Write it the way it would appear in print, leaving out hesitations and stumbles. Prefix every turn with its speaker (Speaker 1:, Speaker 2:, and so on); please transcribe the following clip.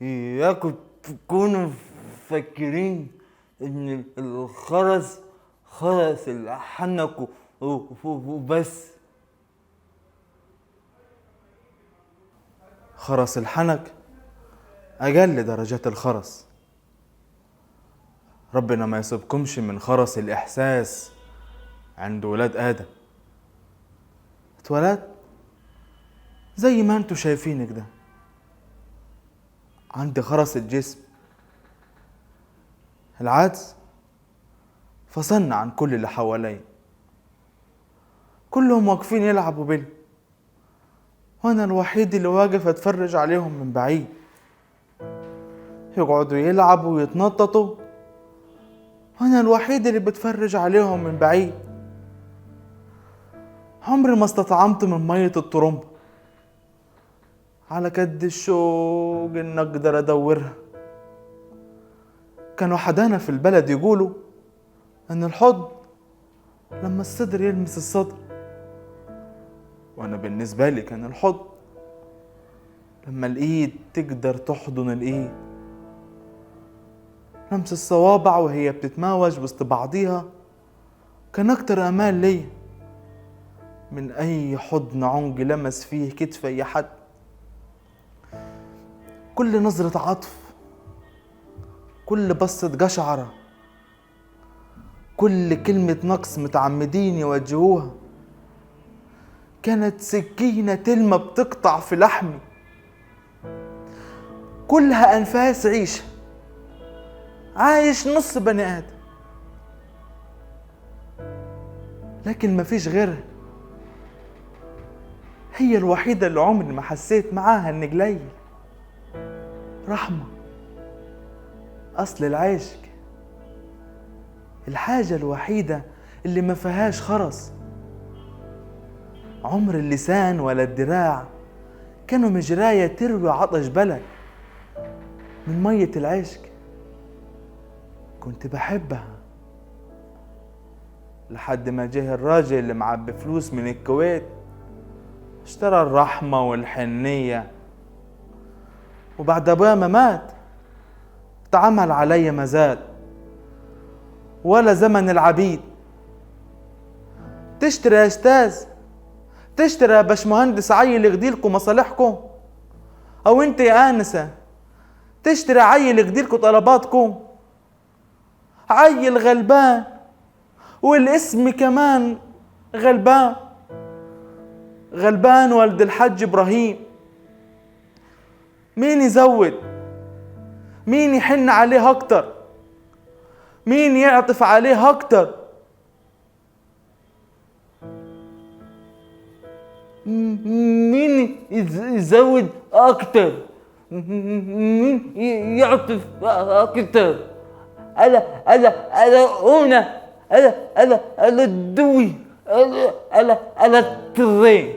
Speaker 1: إياكم تكونوا فاكرين إن الخرز خرس الحنك وبس.
Speaker 2: خرس الحنك أقل درجات الخرس. ربنا ما يصيبكمش من خرس الإحساس عند ولاد آدم. اتولد زي ما انتوا شايفينك ده، عندي خرس الجسم. العجز فصلنا عن كل اللي حواليا، كلهم واقفين يلعبوا بيلي، وانا الوحيد اللي واقف اتفرج عليهم من بعيد. يقعدوا يلعبوا ويتنططوا، وانا الوحيد اللي بتفرج عليهم من بعيد. عمري ما استطعمت من مية الطرمبة، على قد الشوق ان اقدر ادورها. كانوا حدانا في البلد يقولوا ان الحضن لما الصدر يلمس الصدر، وانا بالنسبة لي كان الحضن لما الايد تقدر تحضن الايد. لمس الصوابع وهي بتتماوج وسط بعضيها كان اكتر امان ليا من اي حضن عنق لمس فيه كتف اي حد. كل نظرة عطف، كل بصة قشعرة، كل كلمة نقص متعمدين يوجهوها كانت سكينة تلمة بتقطع في لحمي. كلها أنفاس عيشة، عايش نص بني آدم، لكن مفيش غيرها. هي الوحيدة اللي عمري ما حسيت معاها إن قليل. رحمة أصل العشق، الحاجة الوحيدة اللي ما فيهاش خرس. عمر اللسان ولا الدراع كانوا مجراية تروي عطش بلد من مية العشق. كنت بحبها لحد ما جه الراجل اللي معبي فلوس من الكويت، اشترى الرحمة والحنية، وبعد ابويا ما مات اتعمل علي مزاد ولا زمن العبيد. تشتري يا استاذ، تشتري يا باشمهندس عيل يغديلكوا مصالحكم، او انت يا انسه تشتري عيل يغديلكوا طلباتكم. عيل غلبان، والاسم كمان غلبان. غلبان والد الحج ابراهيم. مين يزود؟ مين يحن عليه اكتر؟ مين يعطف عليه اكتر؟
Speaker 1: مين يزود اكتر؟ مين يعطف اكتر؟ انا انا الدوي، انا الترين.